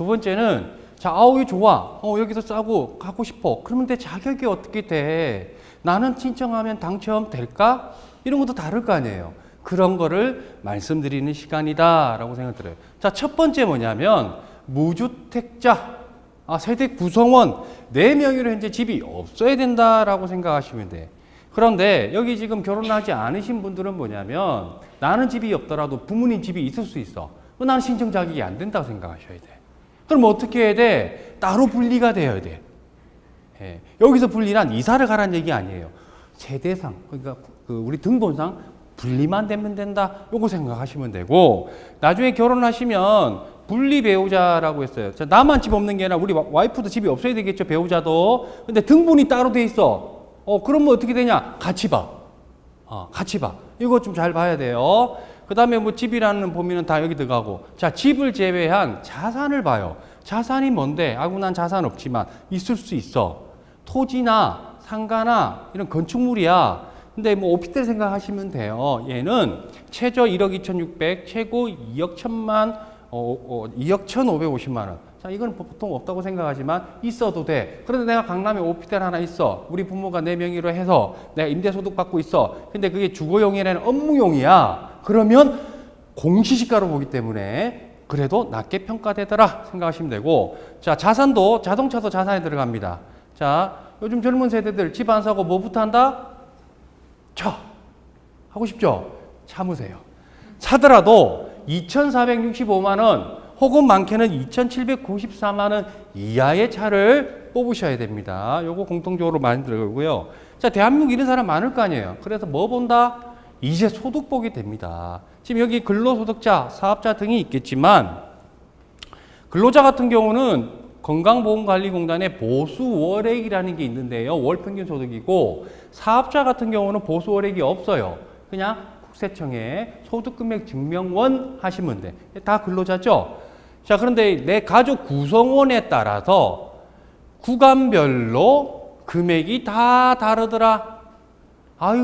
두 번째는 자, 아우, 좋아. 여기서 싸고 가고 싶어. 그러면 내 자격이 어떻게 돼? 나는 신청하면 당첨될까? 이런 것도 다를 거 아니에요. 그런 거를 말씀드리는 시간이다라고 생각 들어요. 자, 첫 번째 뭐냐면 무주택자, 세대 구성원 4명으로 현재 집이 없어야 된다라고 생각하시면 돼. 그런데 여기 지금 결혼하지 않으신 분들은 뭐냐면 나는 집이 없더라도 부모님 집이 있을 수 있어. 나는 신청 자격이 안 된다고 생각하셔야 돼. 그럼 어떻게 해야 돼? 따로 분리가 되어야 돼. 예. 여기서 분리란 이사를 가라는 얘기 아니에요. 세대상, 그러니까 우리 등본상 분리만 되면 된다. 요거 생각하시면 되고, 나중에 결혼하시면 분리 배우자라고 했어요. 자, 나만 집 없는 게 아니라 우리 와이프도 집이 없어야 되겠죠, 배우자도. 근데 등본이 따로 돼 있어. 그러면 어떻게 되냐? 같이 봐. 같이 봐. 이거 좀 잘 봐야 돼요. 그 다음에 뭐 집이라는 범위는 다 여기 들어가고. 자, 집을 제외한 자산을 봐요. 자산이 뭔데? 난 자산 없지만 있을 수 있어. 토지나 상가나 이런 건축물이야. 근데 뭐 오피스텔 생각하시면 돼요. 얘는 최저 1억 2,600, 최고 2억 1,000만, 2억 1,550만 원. 자, 이건 보통 없다고 생각하지만 있어도 돼. 그런데 내가 강남에 오피스텔 하나 있어. 우리 부모가 4명이로 해서 내가 임대소득 받고 있어. 근데 그게 주거용이 아니라 업무용이야. 그러면 공시지가로 보기 때문에 그래도 낮게 평가되더라 생각하시면 되고, 자, 자산도 자동차도 자산에 들어갑니다. 자, 요즘 젊은 세대들 집 안 사고 뭐부터 한다? 하고 싶죠? 참으세요. 사더라도 2,465만 원 혹은 많게는 2,794만 원 이하의 차를 뽑으셔야 됩니다. 요거 공통적으로 많이 들어가고요. 자, 대한민국 이런 사람 많을 거 아니에요. 그래서 뭐 본다? 이제 소득 보게 됩니다. 지금 여기 근로소득자, 사업자 등이 있겠지만 근로자 같은 경우는 건강보험관리공단의 보수월액이라는 게 있는데요. 월평균 소득이고, 사업자 같은 경우는 보수월액이 없어요. 그냥 국세청에 소득금액 증명원 하시면 돼. 다 근로자죠? 자, 그런데 내 가족 구성원에 따라서 구간별로 금액이 다 다르더라.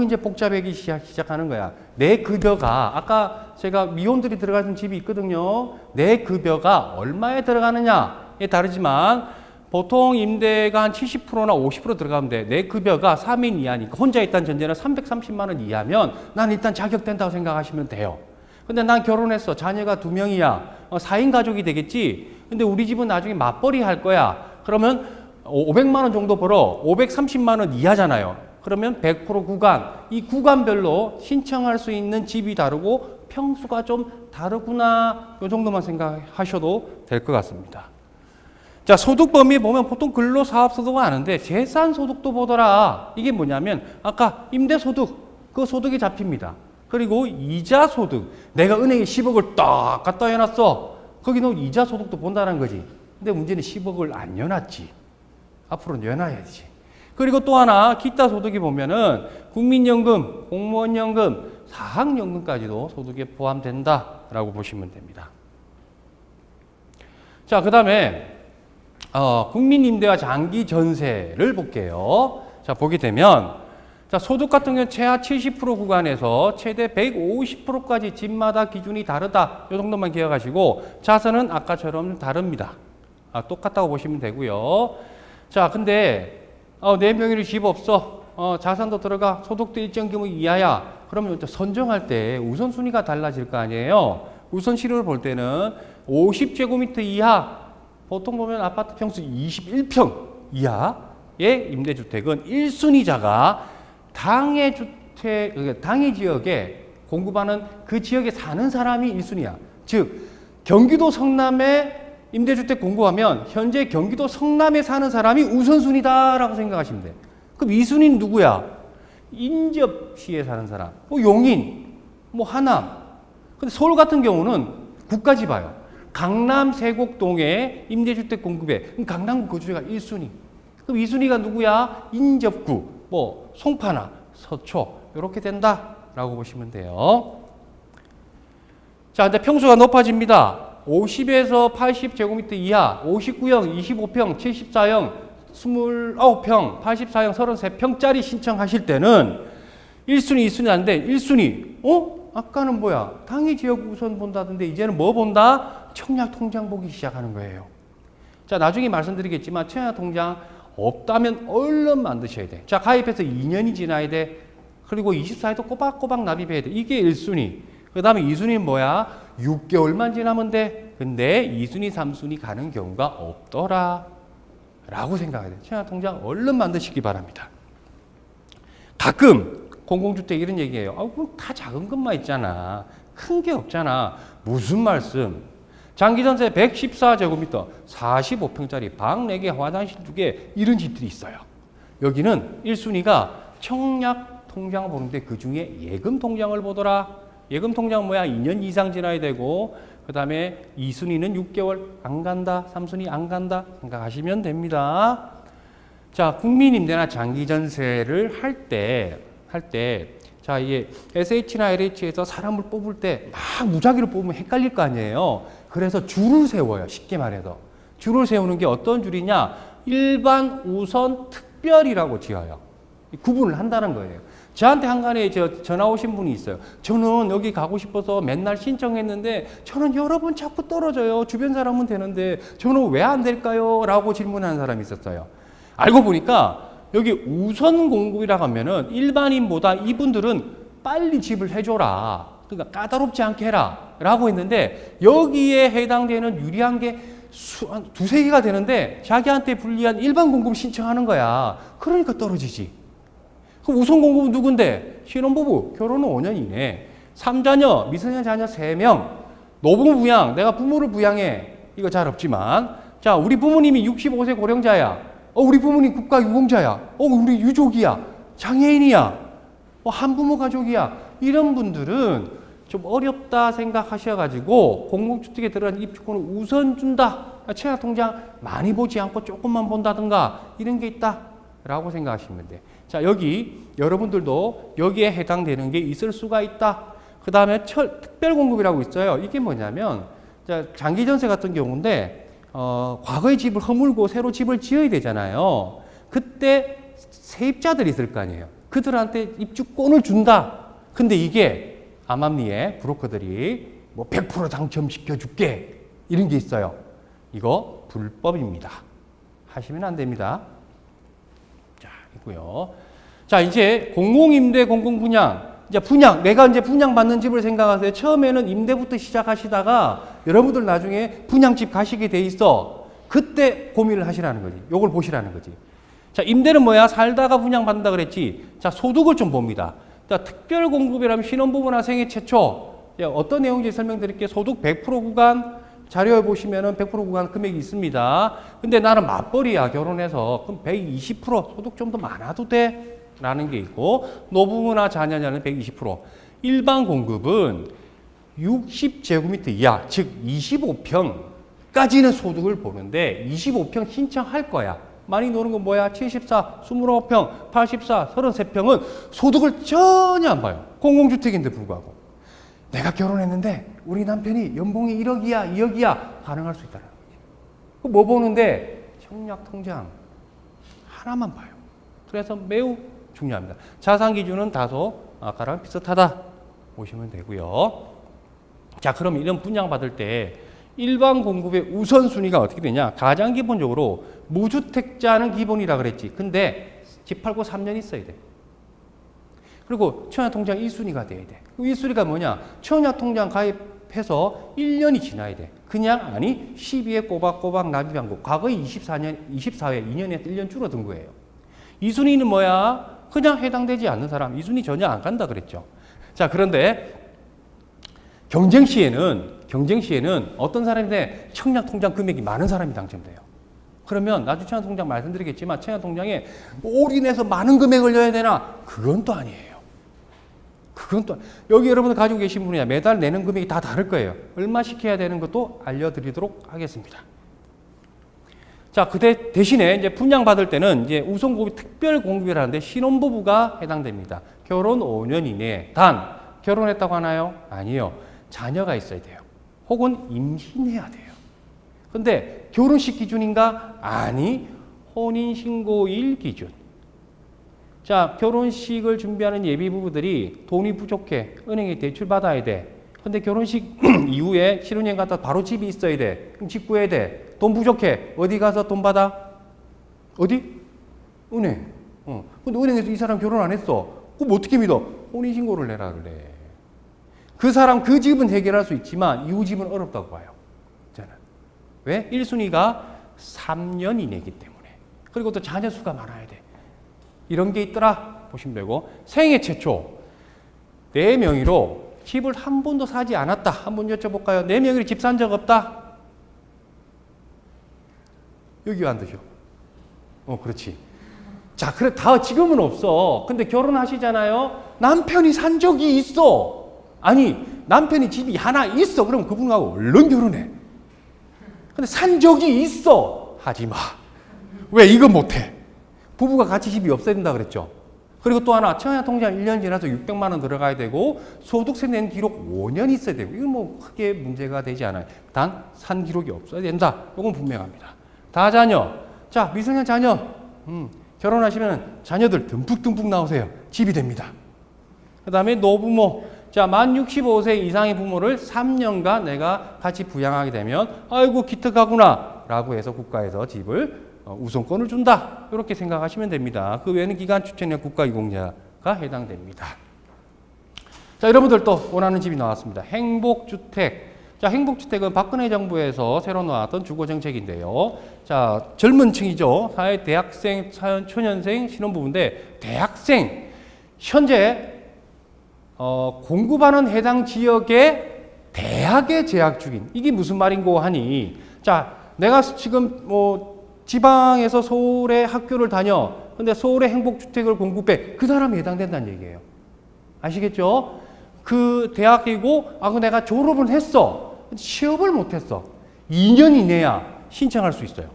이제 복잡하기 시작하는 거야. 내 급여가, 아까 제가 미혼들이 들어가는 집이 있거든요. 내 급여가 얼마에 들어가느냐에 다르지만 보통 임대가 한 70%나 50% 들어가면 돼. 내 급여가 3인 이하니까 혼자 있다는 전제는 330만 원 이하면 난 일단 자격된다고 생각하시면 돼요. 근데 난 결혼했어. 자녀가 2명이야. 4인 가족이 되겠지. 근데 우리 집은 나중에 맞벌이 할 거야. 그러면 500만 원 정도 벌어. 530만 원 이하잖아요. 그러면 100% 구간, 이 구간별로 신청할 수 있는 집이 다르고 평수가 좀 다르구나. 이 정도만 생각하셔도 될 것 같습니다. 자, 소득 범위 보면 보통 근로사업소득은 아는데 재산소득도 보더라. 이게 뭐냐면 아까 임대소득, 그 소득이 잡힙니다. 그리고 이자소득, 내가 은행에 10억을 딱 갖다 해놨어. 거기는 이자소득도 본다는 거지. 근데 문제는 10억을 안 내놨지. 앞으로는 내놔야지. 그리고 또 하나 기타 소득이 보면은 국민연금, 공무원연금, 사학연금까지도 소득에 포함된다라고 보시면 됩니다. 자, 그 다음에 국민임대와 장기전세를 볼게요. 자, 보게 되면 자, 소득 같은 경우는 최하 70% 구간에서 최대 150%까지 집마다 기준이 다르다. 이 정도만 기억하시고, 자산은 아까처럼 다릅니다. 똑같다고 보시면 되고요. 자, 근데 4명이로 집 없어. 자산도 들어가. 소득도 일정 규모 이하야. 그러면 선정할 때 우선순위가 달라질 거 아니에요. 우선순위를 볼 때는 50제곱미터 이하, 보통 보면 아파트 평수 21평 이하의 임대주택은 1순위자가 당해 지역에 공급하는 그 지역에 사는 사람이 1순위야. 즉, 경기도 성남에 임대주택 공급하면 현재 경기도 성남에 사는 사람이 우선순위다라고 생각하시면 돼. 그럼 2순위는 누구야? 인접시에 사는 사람. 용인, 하남. 근데 서울 같은 경우는 국까지 봐요. 강남 세곡동에 임대주택 공급에 그럼 강남구 거주자가 1순위. 그럼 2순위가 누구야? 인접구, 송파나 서초 이렇게 된다라고 보시면 돼요. 자, 근데 평수가 높아집니다. 50에서 80제곱미터 이하, 59형, 25평, 74형, 29평, 84형, 33평짜리 신청하실 때는 1순위, 2순위 아닌데 1순위. 아까는 뭐야? 당해 지역 우선 본다던데 이제는 뭐 본다? 청약 통장 보기 시작하는 거예요. 자, 나중에 말씀드리겠지만 청약통장 없다면 얼른 만드셔야 돼. 자, 가입해서 2년이 지나야 돼. 그리고 24회도 꼬박꼬박 납입해야 돼. 이게 1순위. 그 다음에 2순위는 뭐야? 6개월만 지나면 돼. 근데 2순위, 3순위 가는 경우가 없더라. 라고 생각해야 돼. 청약통장 얼른 만드시기 바랍니다. 가끔 공공주택 이런 얘기해요. 아, 그럼 다 작은 것만 있잖아. 큰 게 없잖아. 무슨 말씀? 장기전세 114제곱미터, 45평짜리 방 4개, 화장실 2개 이런 집들이 있어요. 여기는 1순위가 청약통장을 보는데 그중에 예금통장을 보더라. 예금통장은 뭐야? 2년 이상 지나야 되고 그 다음에 2순위는 6개월 안 간다. 3순위 안 간다. 생각하시면 됩니다. 자, 국민임대나 장기전세를 할 때 자, 이게 SH나 LH에서 사람을 뽑을 때 막 무작위로 뽑으면 헷갈릴 거 아니에요. 그래서 줄을 세워요. 쉽게 말해서. 줄을 세우는 게 어떤 줄이냐? 일반, 우선, 특별이라고 지어요. 구분을 한다는 거예요. 저한테 한간에 전화 오신 분이 있어요. 저는 여기 가고 싶어서 맨날 신청했는데 저는 여러 번 자꾸 떨어져요. 주변 사람은 되는데 저는 왜 안 될까요? 라고 질문하는 사람이 있었어요. 알고 보니까 여기 우선 공급이라고 하면은 일반인보다 이분들은 빨리 집을 해줘라. 그러니까 까다롭지 않게 해라. 라고 했는데 여기에 해당되는 유리한 게 두세 개가 되는데 자기한테 불리한 일반 공급 신청하는 거야. 그러니까 떨어지지. 그럼 우선 공급은 누군데? 신혼부부, 결혼은 5년 이내. 3자녀, 미성년 자녀 3명. 노부모 부양, 내가 부모를 부양해. 이거 잘 없지만. 자, 우리 부모님이 65세 고령자야. 우리 부모님 국가 유공자야. 우리 유족이야. 장애인이야. 한부모 가족이야. 이런 분들은 좀 어렵다 생각하셔가지고 공공주택에 들어간 입주권을 우선 준다. 청약통장 많이 보지 않고 조금만 본다든가 이런 게 있다. 라고 생각하시면 돼. 자, 여기 여러분들도 여기에 해당되는 게 있을 수가 있다. 그 다음에 특별공급이라고 있어요. 이게 뭐냐면 장기전세 같은 경우인데 과거의 집을 허물고 새로 집을 지어야 되잖아요. 그때 세입자들이 있을 거 아니에요. 그들한테 입주권을 준다. 근데 이게 암암리에 브로커들이 뭐 100% 당첨시켜 줄게 이런 게 있어요. 이거 불법입니다. 하시면 안 됩니다. 자, 있고요. 자, 이제 공공임대, 공공분양. 이제 분양, 내가 이제 분양받는 집을 생각하세요. 처음에는 임대부터 시작하시다가 여러분들 나중에 분양집 가시게 돼 있어. 그때 고민을 하시라는 거지. 요걸 보시라는 거지. 자, 임대는 뭐야? 살다가 분양받는다 그랬지. 자, 소득을 좀 봅니다. 자, 특별공급이라면 신혼부부나 생애 최초. 어떤 내용인지 설명드릴게요. 소득 100% 구간. 자료에 보시면은 100% 구간 금액이 있습니다. 근데 나는 맞벌이야, 결혼해서. 그럼 120% 소득 좀 더 많아도 돼? 라는 게 있고, 노부부나 자녀냐는 120%. 일반 공급은 60제곱미터 이하, 즉 25평까지는 소득을 보는데 25평 신청할 거야. 많이 노는 건 뭐야? 74, 29평, 84, 33평은 소득을 전혀 안 봐요. 공공주택인데 불구하고. 내가 결혼했는데 우리 남편이 연봉이 1억이야, 2억이야. 가능할 수 있다는 거지. 뭐 보는데? 청약통장 하나만 봐요. 그래서 매우 중요합니다. 자산 기준은 다소 아까랑 비슷하다 보시면 되고요. 자, 그럼 이런 분양받을 때 일반 공급의 우선순위가 어떻게 되냐? 가장 기본적으로 무주택자는 기본이라 그랬지. 근데 집 팔고 3년 있어야 돼. 그리고 청약통장 1순위가 돼야 돼. 그 1순위가 뭐냐? 청약통장 가입해서 1년이 지나야 돼. 그냥 아니 12회 꼬박꼬박 납입한 거. 과거에 24회 2년에 1년 줄어든 거예요. 2순위는 뭐야? 그냥 해당되지 않는 사람. 2순위 전혀 안 간다 그랬죠. 자, 그런데 경쟁 시에는 어떤 사람인데 청약통장 금액이 많은 사람이 당첨돼요. 그러면 나중에 청약통장 말씀드리겠지만 청약통장에 올인해서 많은 금액을 넣어야 되나? 그건 또 아니에요. 그건 또 여기 여러분들 가지고 계신 분이야. 매달 내는 금액이 다 다를 거예요. 얼마씩 해야 되는 것도 알려드리도록 하겠습니다. 자, 그 대신에 이제 분양받을 때는 이제 우선공급 특별공급이라는데 신혼부부가 해당됩니다. 결혼 5년 이내에 단 결혼했다고 하나요? 아니요. 자녀가 있어야 돼요. 혹은 임신해야 돼요. 근데 결혼식 기준인가? 아니, 혼인신고일 기준. 자, 결혼식을 준비하는 예비부부들이 돈이 부족해. 은행에 대출 받아야 돼. 근데 결혼식 이후에 신혼여행 갔다 바로 집이 있어야 돼. 그럼 집 구해야 돼. 돈 부족해. 어디 가서 돈 받아? 어디? 은행. 근데 은행에서 이 사람 결혼 안 했어. 그럼 어떻게 믿어? 혼인신고를 내라 그래. 그 사람 그 집은 해결할 수 있지만 이후 집은 어렵다고 봐요. 저는. 왜? 1순위가 3년 이내이기 때문에. 그리고 또 자녀 수가 많아야 돼. 이런 게 있더라 보시면 되고, 생애 최초 내 명의로 집을 한 번도 사지 않았다. 한번 여쭤볼까요? 내 명의로 집 산 적 없다? 여기 왜 안 드셔? 그렇지. 자, 그래, 지금은 없어. 근데 결혼하시잖아요? 남편이 산 적이 있어. 아니, 남편이 집이 하나 있어. 그럼 그분하고 얼른 결혼해. 근데 산 적이 있어. 하지 마. 왜 이거 못해? 부부가 같이 집이 없어야 된다 그랬죠. 그리고 또 하나, 청약통장 1년 지나서 600만 원 들어가야 되고, 소득세 낸 기록 5년 있어야 되고, 이건 뭐 크게 문제가 되지 않아요. 단, 산 기록이 없어야 된다. 이건 분명합니다. 다자녀. 자, 미성년 자녀. 결혼하시면 자녀들 듬뿍듬뿍 나오세요. 집이 됩니다. 그 다음에 노부모. 자, 만 65세 이상의 부모를 3년간 내가 같이 부양하게 되면, 아이고, 기특하구나. 라고 해서 국가에서 집을 우선권을 준다. 이렇게 생각하시면 됩니다. 그 외에는 기간 추천이나 국가유공자가 해당됩니다. 자, 여러분들 또 원하는 집이 나왔습니다. 행복주택. 자, 행복주택은 박근혜 정부에서 새로 나왔던 주거정책인데요. 자, 젊은 층이죠. 사회 대학생, 초년생, 신혼부부인데, 대학생, 현재, 공급하는 해당 지역의 대학에 재학 중인, 이게 무슨 말인고 하니, 자, 내가 지금 지방에서 서울에 학교를 다녀. 근데 서울에 행복주택을 공급해. 그 사람이 해당된다는 얘기예요. 아시겠죠? 그 대학이고, 그 내가 졸업을 했어. 취업을 못했어. 2년 이내야 신청할 수 있어요.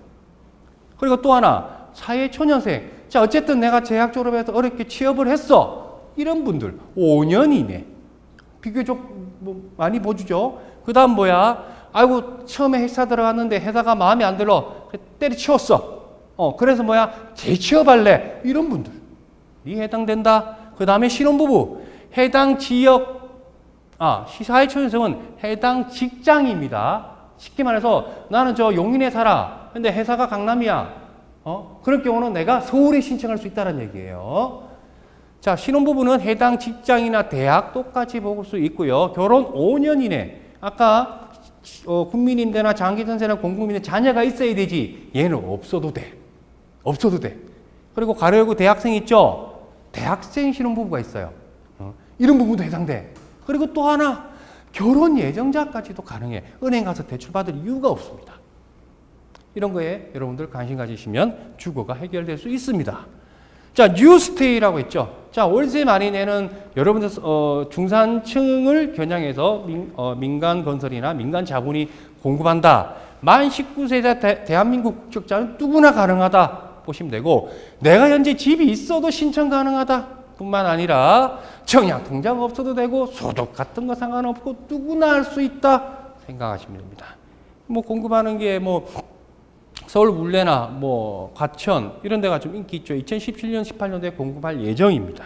그리고 또 하나, 사회초년생. 자, 어쨌든 내가 대학 졸업해서 어렵게 취업을 했어. 이런 분들, 5년 이내. 비교적 많이 보주죠. 그 다음 뭐야? 아이고, 처음에 회사 들어갔는데 회사가 마음에 안 들어. 때려치웠어. 그래서 뭐야? 재취업할래. 이런 분들. 이 해당된다. 그 다음에 신혼부부. 해당 지역, 사회초년생은 해당 직장입니다. 쉽게 말해서 나는 저 용인에 살아. 근데 회사가 강남이야. 그럴 경우는 내가 서울에 신청할 수 있다는 얘기예요. 자, 신혼부부는 해당 직장이나 대학 똑같이 볼 수 있고요. 결혼 5년 이내. 아까 국민임대나 장기전세나 공공임대 자녀가 있어야 되지. 얘는 없어도 돼. 없어도 돼. 그리고 가로열고 대학생 있죠? 대학생 신혼부부가 있어요. 이런 부분도 해당돼. 그리고 또 하나, 결혼 예정자까지도 가능해. 은행 가서 대출받을 이유가 없습니다. 이런 거에 여러분들 관심 가지시면 주거가 해결될 수 있습니다. 자, 뉴스테이라고 했죠. 자, 월세 많이 내는 여러분들 중산층을 겨냥해서 민간 건설이나 민간 자본이 공급한다. 만 19세자 대한민국 국적자는 누구나 가능하다 보시면 되고, 내가 현재 집이 있어도 신청 가능하다 뿐만 아니라 청약통장 없어도 되고 소득 같은 거 상관없고 누구나 할 수 있다 생각하시면 됩니다. 공급하는 게 서울 물레나 과천 이런 데가 좀 인기 있죠. 2017년, 18년도에 공급할 예정입니다.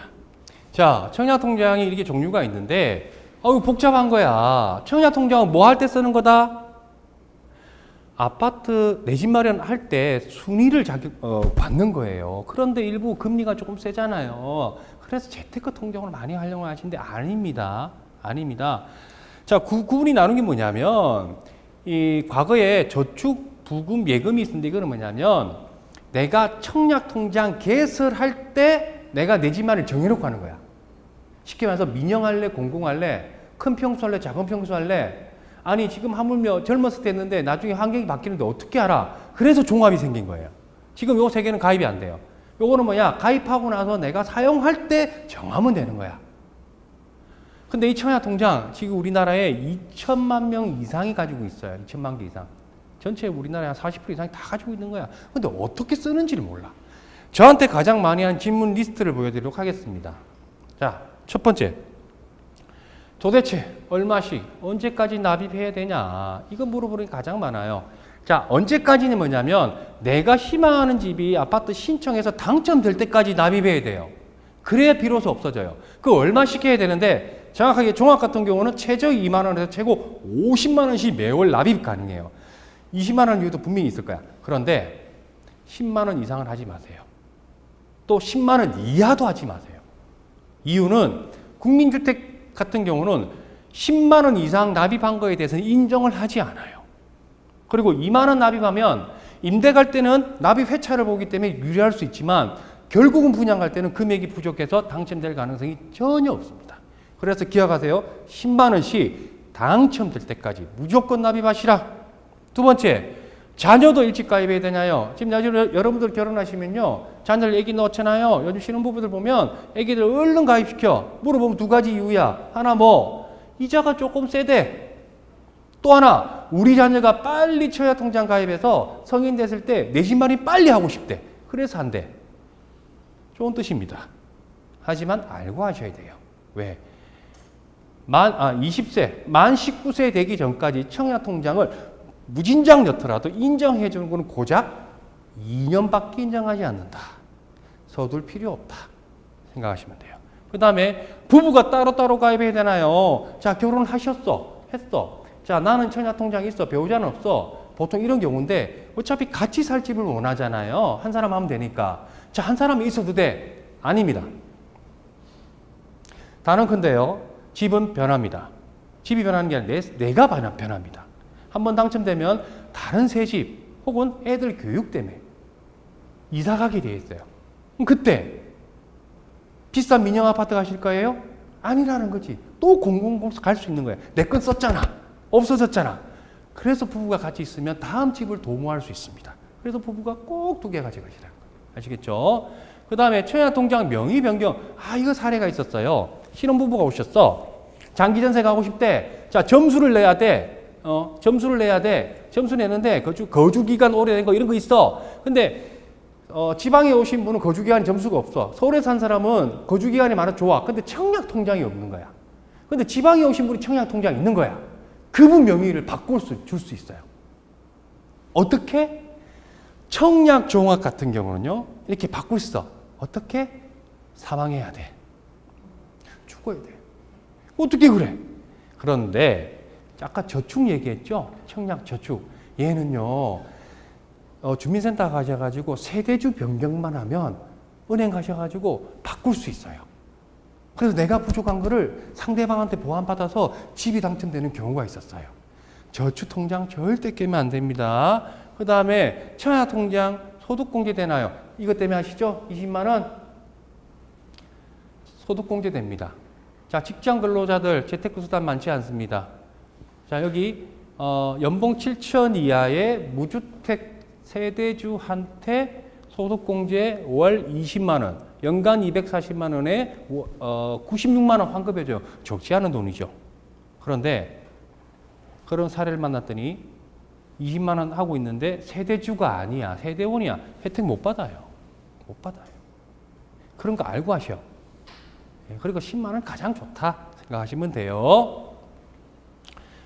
자, 청약통장이 이렇게 종류가 있는데 복잡한 거야. 청약통장은 뭐 할 때 쓰는 거다? 아파트 내 집 마련할 때 순위를 받는 거예요. 그런데 일부 금리가 조금 세잖아요. 그래서 재테크 통장을 많이 활용을 하시는데 아닙니다. 아닙니다. 자, 구분이 나눈 게 뭐냐면, 이 과거에 저축 부금 예금이 있었는데 이거는 뭐냐면 내가 청약통장 개설할 때 내가 내 집만을 정해놓고 하는 거야. 쉽게 말해서 민영할래, 공공할래, 큰 평수 할래, 작은 평수 할래. 아니 지금 하물며 젊었을 때 했는데 나중에 환경이 바뀌는데 어떻게 알아? 그래서 종합이 생긴 거예요. 지금 요 세 개는 가입이 안 돼요. 요거는 뭐냐? 가입하고 나서 내가 사용할 때 정하면 되는 거야. 근데 이 청약통장 지금 우리나라에 2천만 명 이상이 가지고 있어요. 2천만 개 이상. 전체 우리나라의 한 40% 이상이 다 가지고 있는 거야. 근데 어떻게 쓰는지를 몰라. 저한테 가장 많이 한 질문 리스트를 보여드리도록 하겠습니다. 자, 첫 번째. 도대체 얼마씩 언제까지 납입해야 되냐? 이거 물어보는 게 가장 많아요. 자, 언제까지는 뭐냐면 내가 희망하는 집이 아파트 신청해서 당첨될 때까지 납입해야 돼요. 그래야 비로소 없어져요. 그 얼마씩 해야 되는데 정확하게 종합 같은 경우는 최저 2만 원에서 최고 50만 원씩 매월 납입 가능해요. 20만 원 이유도 분명히 있을 거야. 그런데 10만 원 이상은 하지 마세요. 또 10만 원 이하도 하지 마세요. 이유는 국민주택 같은 경우는 10만 원 이상 납입한 거에 대해서는 인정을 하지 않아요. 그리고 2만 원 납입하면 임대 갈 때는 납입 회차를 보기 때문에 유리할 수 있지만 결국은 분양 갈 때는 금액이 부족해서 당첨될 가능성이 전혀 없습니다. 그래서 기억하세요. 10만 원씩 당첨될 때까지 무조건 납입하시라. 두 번째, 자녀도 일찍 가입해야 되냐요? 지금 여러분들 결혼하시면요, 자녀를 애기 넣잖아요. 요즘 신혼부부들 보면 애기들 얼른 가입시켜. 물어보면 두 가지 이유야. 하나 이자가 조금 세대. 또 하나, 우리 자녀가 빨리 처야통장 가입해서 성인 됐을 때 내 신발이 빨리 하고 싶대. 그래서 한대. 좋은 뜻입니다. 하지만 알고 하셔야 돼요. 왜? 20세, 만 19세 되기 전까지 청약통장을 무진장 넣더라도 인정해 주는 건 고작 2년밖에 인정하지 않는다. 서둘 필요 없다. 생각하시면 돼요. 그 다음에 부부가 따로따로 가입해야 되나요? 자, 결혼하셨어. 했어. 자, 나는 청약통장 있어. 배우자는 없어. 보통 이런 경우인데 어차피 같이 살 집을 원하잖아요. 한 사람 하면 되니까. 자, 한 사람이 있어도 돼. 아닙니다. 단언컨대요. 집은 변합니다. 집이 변하는 게 아니라 내가 변합니다. 한번 당첨되면 다른 새 집 혹은 애들 교육 때문에 이사 가게 돼 있어요. 그럼 그때 비싼 민영 아파트 가실 거예요? 아니라는 거지. 또 공공공사 갈 수 있는 거예요. 내 건 썼잖아. 없어졌잖아. 그래서 부부가 같이 있으면 다음 집을 도모할 수 있습니다. 그래서 부부가 꼭 2개 가져가시라는 거예요. 아시겠죠? 그 다음에 청약통장 명의 변경. 이거 사례가 있었어요. 신혼부부가 오셨어. 장기전세 가고 싶대. 자, 점수를 내야 돼. 점수를 내야 돼. 점수 내는데 거주기간 오래된 거 이런 거 있어. 근데 지방에 오신 분은 거주기간이 점수가 없어. 서울에 산 사람은 거주기간이 많아 좋아. 근데 청약통장이 없는 거야. 근데 지방에 오신 분이 청약통장이 있는 거야. 그분 명의를 줄 수 있어요. 어떻게? 청약종합 같은 경우는요. 이렇게 바꿀 수 있어. 어떻게? 사망해야 돼. 죽어야 돼. 어떻게 그래? 그런데 아까 저축 얘기했죠? 청약저축. 얘는요. 주민센터 가셔가지고 세대주 변경만 하면 은행 가셔가지고 바꿀 수 있어요. 그래서 내가 부족한 거를 상대방한테 보완받아서 집이 당첨되는 경우가 있었어요. 저축통장 절대 깨면 안 됩니다. 그 다음에 청약통장 소득공제 되나요? 이것 때문에 아시죠? 20만 원 소득공제 됩니다. 자, 직장 근로자들 재테크수단 많지 않습니다. 자, 여기 연봉 7천 이하의 무주택 세대주한테 소득공제 월 20만 원, 연간 240만 원에 96만 원 환급해줘요. 적지 않은 돈이죠. 그런데 그런 사례를 만났더니 20만 원 하고 있는데 세대주가 아니야. 세대원이야. 혜택 못 받아요. 못 받아요. 그런 거 알고 하셔. 그리고 10만 원 가장 좋다 생각하시면 돼요.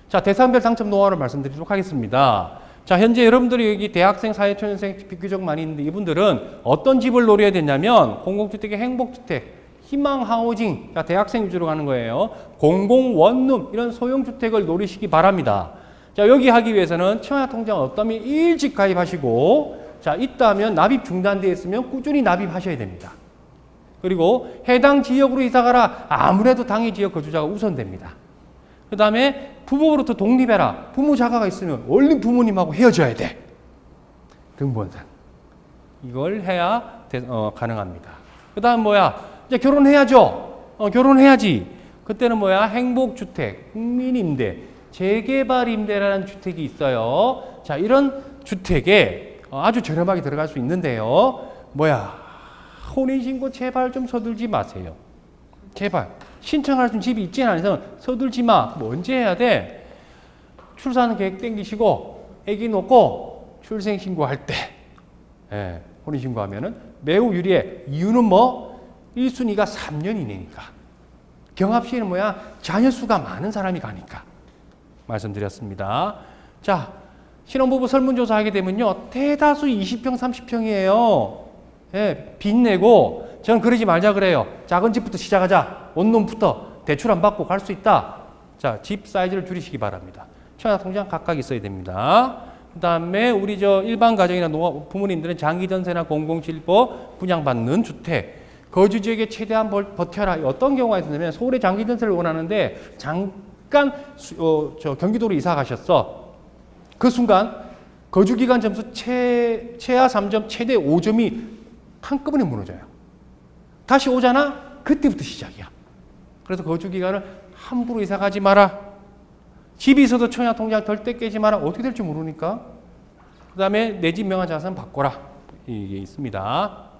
자, 대상별 당첨 노하우를 말씀드리도록 하겠습니다. 자, 현재 여러분들이 여기 대학생, 사회초년생 비교적 많이 있는데 이분들은 어떤 집을 노려야 되냐면 공공주택의 행복주택, 희망하우징, 자, 대학생 위주로 가는 거예요. 공공원룸 이런 소형주택을 노리시기 바랍니다. 자, 여기 하기 위해서는 청약통장 어떠면 일찍 가입하시고 자, 있다면 납입 중단되어 있으면 꾸준히 납입하셔야 됩니다. 그리고 해당 지역으로 이사가라. 아무래도 당해 지역 거주자가 우선됩니다. 그 다음에 부모로부터 독립해라. 부모 자가가 있으면 얼른 부모님하고 헤어져야 돼. 등본상. 이걸 해야 가능합니다. 그 다음 이제 결혼해야죠. 결혼해야지. 그때는 행복주택, 국민임대, 재개발임대라는 주택이 있어요. 자, 이런 주택에 아주 저렴하게 들어갈 수 있는데요. 혼인신고 제발 좀 서둘지 마세요. 제발. 신청할 수 있는 집이 있지는 않아서 서둘지 마. 언제 해야 돼? 출산 계획 땡기시고 아기 놓고 출생신고할 때 혼인신고하면은 매우 유리해. 이유는 1순위가 3년 이내니까. 경합시에는 자녀 수가 많은 사람이 가니까. 말씀드렸습니다. 자, 신혼부부 설문조사 하게 되면요. 대다수 20평, 30평이에요. 빚내고 저는 그러지 말자 그래요. 작은 집부터 시작하자. 원룸부터 대출 안 받고 갈 수 있다. 자, 집 사이즈를 줄이시기 바랍니다. 청약통장 각각 있어야 됩니다. 그 다음에 우리 일반 가정이나 부모님들은 장기 전세나 공공실버 분양받는 주택. 거주지역에 최대한 버텨라. 어떤 경우가 있었냐면 서울에 장기 전세를 원하는데 잠깐 경기도로 이사 가셨어. 그 순간 거주기간 점수 최하 3점, 최대 5점이 한꺼번에 무너져요. 다시 오잖아? 그때부터 시작이야. 그래서 거주기간을 함부로 이사 가지 마라. 집이 있어도 청약통장 절대 깨지 마라. 어떻게 될지 모르니까. 그 다음에 내 집 명의자산 바꿔라. 이게 있습니다.